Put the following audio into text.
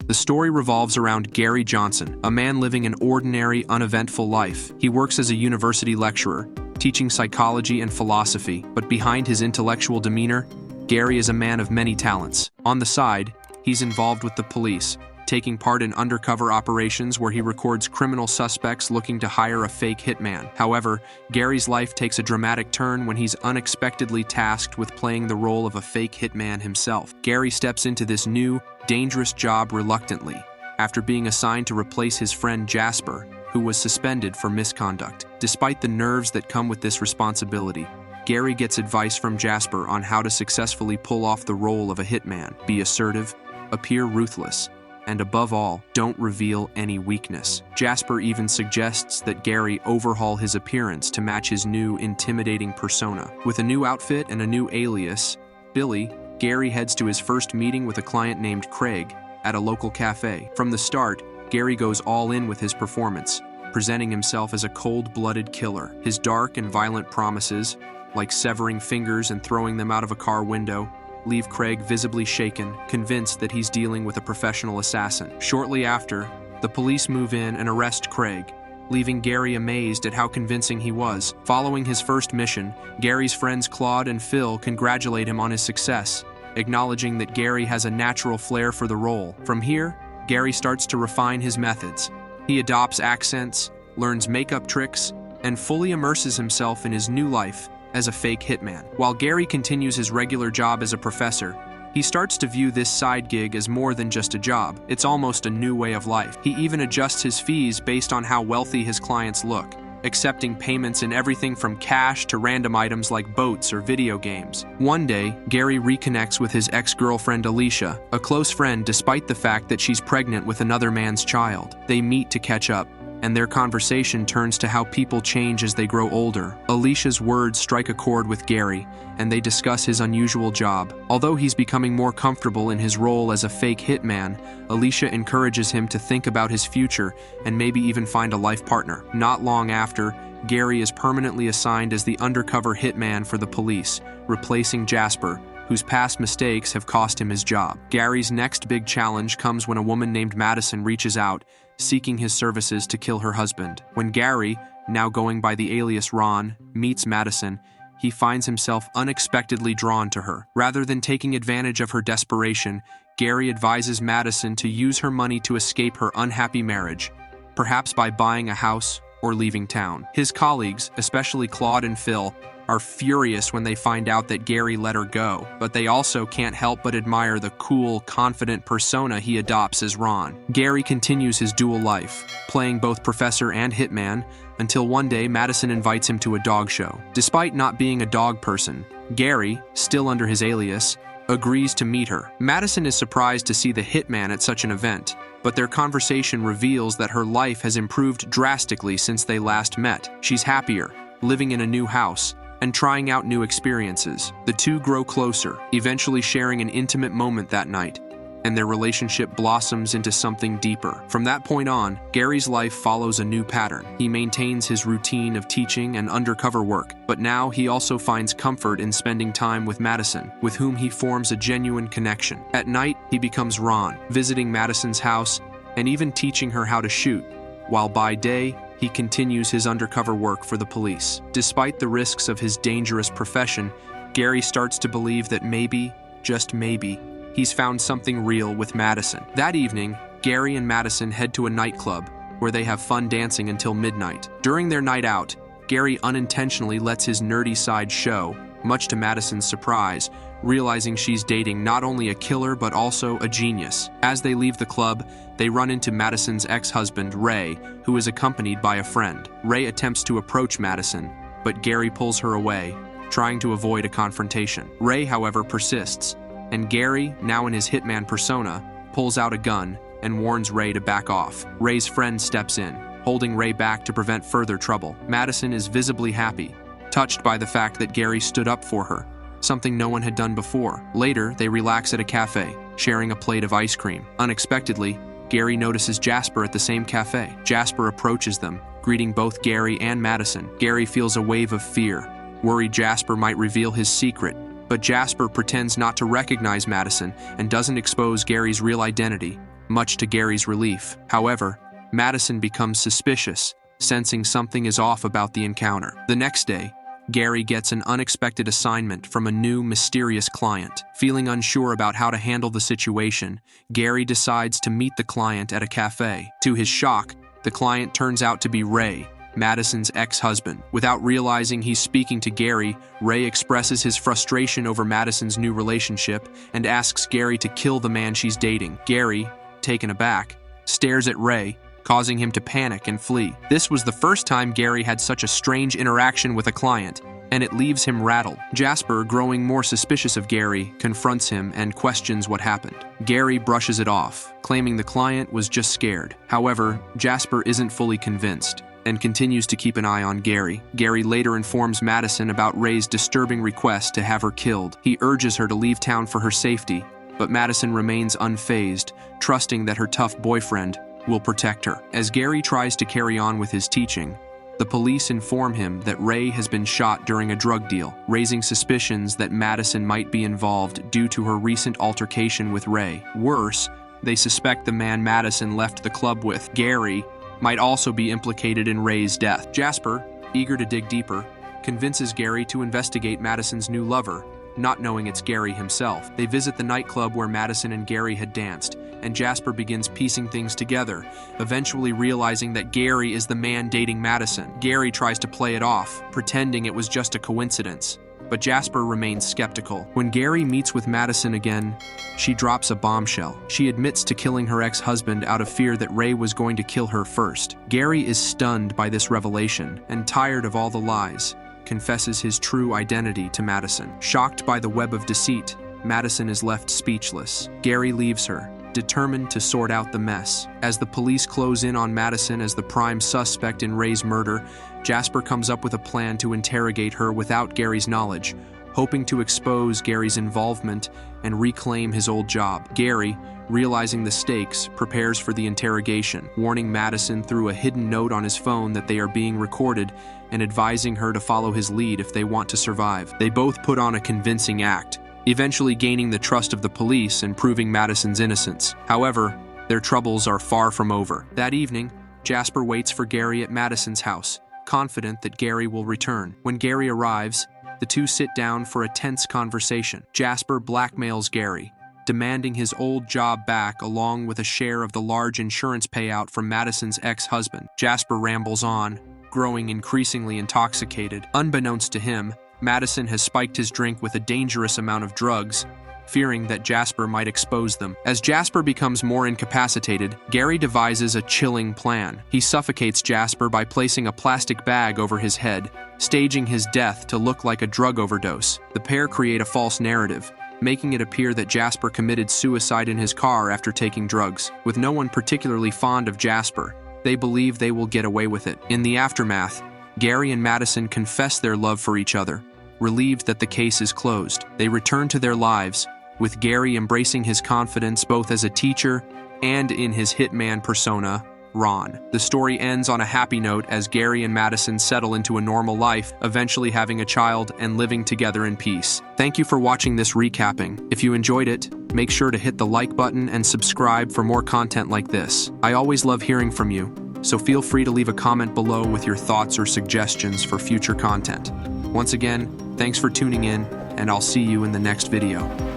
The story revolves around Gary Johnson, a man living an ordinary, uneventful life. He works as a university lecturer, teaching psychology and philosophy, but behind his intellectual demeanor, Gary is a man of many talents. On the side, he's involved with the police, taking part in undercover operations where he records criminal suspects looking to hire a fake hitman. However, Gary's life takes a dramatic turn when he's unexpectedly tasked with playing the role of a fake hitman himself. Gary steps into this new, dangerous job reluctantly, after being assigned to replace his friend Jasper, who was suspended for misconduct. Despite the nerves that come with this responsibility, Gary gets advice from Jasper on how to successfully pull off the role of a hitman. Be assertive, appear ruthless, and above all, don't reveal any weakness. Jasper even suggests that Gary overhaul his appearance to match his new, intimidating persona. With a new outfit and a new alias, Billy, Gary heads to his first meeting with a client named Craig at a local cafe. From the start, Gary goes all in with his performance, presenting himself as a cold-blooded killer. His dark and violent promises, like severing fingers and throwing them out of a car window, leave Craig visibly shaken, convinced that he's dealing with a professional assassin. Shortly after, the police move in and arrest Craig, leaving Gary amazed at how convincing he was. Following his first mission, Gary's friends Claude and Phil congratulate him on his success, acknowledging that Gary has a natural flair for the role. From here, Gary starts to refine his methods. He adopts accents, learns makeup tricks, and fully immerses himself in his new life as a fake hitman. While Gary continues his regular job as a professor, he starts to view this side gig as more than just a job. It's almost a new way of life. He even adjusts his fees based on how wealthy his clients look, accepting payments in everything from cash to random items like boats or video games. One day, Gary reconnects with his ex-girlfriend Alicia, a close friend despite the fact that she's pregnant with another man's child. They meet to catch up, and their conversation turns to how people change as they grow older. Alicia's words strike a chord with Gary, and they discuss his unusual job. Although he's becoming more comfortable in his role as a fake hitman, Alicia encourages him to think about his future and maybe even find a life partner. Not long after, Gary is permanently assigned as the undercover hitman for the police, replacing Jasper, whose past mistakes have cost him his job. Gary's next big challenge comes when a woman named Madison reaches out, seeking his services to kill her husband. When Gary, now going by the alias Ron, meets Madison, he finds himself unexpectedly drawn to her. Rather than taking advantage of her desperation, Gary advises Madison to use her money to escape her unhappy marriage, perhaps by buying a house or leaving town. His colleagues, especially Claude and Phil, are furious when they find out that Gary let her go, but they also can't help but admire the cool, confident persona he adopts as Ron. Gary continues his dual life, playing both professor and hitman, until one day Madison invites him to a dog show. Despite not being a dog person, Gary, still under his alias, agrees to meet her. Madison is surprised to see the hitman at such an event, but their conversation reveals that her life has improved drastically since they last met. She's happier, living in a new house, and trying out new experiences. The two grow closer, eventually sharing an intimate moment that night, and their relationship blossoms into something deeper. From that point on, Gary's life follows a new pattern. He maintains his routine of teaching and undercover work, but now he also finds comfort in spending time with Madison, with whom he forms a genuine connection. At night, he becomes Ron, visiting Madison's house and even teaching her how to shoot, while by day, he continues his undercover work for the police. Despite the risks of his dangerous profession, Gary starts to believe that maybe, just maybe, he's found something real with Madison. That evening, Gary and Madison head to a nightclub where they have fun dancing until midnight. During their night out, Gary unintentionally lets his nerdy side show, much to Madison's surprise, realizing she's dating not only a killer but also a genius. As they leave the club, they run into Madison's ex-husband, Ray, who is accompanied by a friend. Ray attempts to approach Madison, but Gary pulls her away, trying to avoid a confrontation. Ray, however, persists, and Gary, now in his hitman persona, pulls out a gun and warns Ray to back off. Ray's friend steps in, holding Ray back to prevent further trouble. Madison is visibly happy, touched by the fact that Gary stood up for her, something no one had done before. Later, they relax at a cafe, sharing a plate of ice cream. Unexpectedly, Gary notices Jasper at the same cafe. Jasper approaches them, greeting both Gary and Madison. Gary feels a wave of fear, worried Jasper might reveal his secret, but Jasper pretends not to recognize Madison and doesn't expose Gary's real identity, much to Gary's relief. However, Madison becomes suspicious, sensing something is off about the encounter. The next day, Gary gets an unexpected assignment from a new, mysterious client. Feeling unsure about how to handle the situation, Gary decides to meet the client at a cafe. To his shock, the client turns out to be Ray, Madison's ex-husband. Without realizing he's speaking to Gary, Ray expresses his frustration over Madison's new relationship and asks Gary to kill the man she's dating. Gary, taken aback, stares at Ray, causing him to panic and flee. This was the first time Gary had such a strange interaction with a client, and it leaves him rattled. Jasper, growing more suspicious of Gary, confronts him and questions what happened. Gary brushes it off, claiming the client was just scared. However, Jasper isn't fully convinced and continues to keep an eye on Gary. Gary later informs Madison about Ray's disturbing request to have her killed. He urges her to leave town for her safety, but Madison remains unfazed, trusting that her tough boyfriend will protect her. As Gary tries to carry on with his teaching, the police inform him that Ray has been shot during a drug deal, raising suspicions that Madison might be involved due to her recent altercation with Ray. Worse, they suspect the man Madison left the club with, Gary, might also be implicated in Ray's death. Jasper, eager to dig deeper, convinces Gary to investigate Madison's new lover, not knowing it's Gary himself. They visit the nightclub where Madison and Gary had danced, and Jasper begins piecing things together, eventually realizing that Gary is the man dating Madison. Gary tries to play it off, pretending it was just a coincidence, but Jasper remains skeptical. When Gary meets with Madison again, she drops a bombshell. She admits to killing her ex-husband out of fear that Ray was going to kill her first. Gary is stunned by this revelation and, tired of all the lies, confesses his true identity to Madison. Shocked by the web of deceit, Madison is left speechless. Gary leaves her, determined to sort out the mess. As the police close in on Madison as the prime suspect in Ray's murder, Jasper comes up with a plan to interrogate her without Gary's knowledge, hoping to expose Gary's involvement and reclaim his old job. Gary, realizing the stakes, prepares for the interrogation, warning Madison through a hidden note on his phone that they are being recorded and advising her to follow his lead if they want to survive. They both put on a convincing act, eventually gaining the trust of the police and proving Madison's innocence. However, their troubles are far from over. That evening, Jasper waits for Gary at Madison's house, confident that Gary will return. When Gary arrives, the two sit down for a tense conversation. Jasper blackmails Gary, demanding his old job back along with a share of the large insurance payout from Madison's ex-husband. Jasper rambles on, growing increasingly intoxicated. Unbeknownst to him, Madison has spiked his drink with a dangerous amount of drugs, fearing that Jasper might expose them. As Jasper becomes more incapacitated, Gary devises a chilling plan. He suffocates Jasper by placing a plastic bag over his head, staging his death to look like a drug overdose. The pair create a false narrative, making it appear that Jasper committed suicide in his car after taking drugs. With no one particularly fond of Jasper, they believe they will get away with it. In the aftermath, Gary and Madison confess their love for each other, relieved that the case is closed. They return to their lives, with Gary embracing his confidence both as a teacher and in his hitman persona, Ron. The story ends on a happy note as Gary and Madison settle into a normal life, eventually having a child and living together in peace. Thank you for watching this recapping. If you enjoyed it, make sure to hit the like button and subscribe for more content like this. I always love hearing from you, so feel free to leave a comment below with your thoughts or suggestions for future content. Once again, thanks for tuning in, and I'll see you in the next video.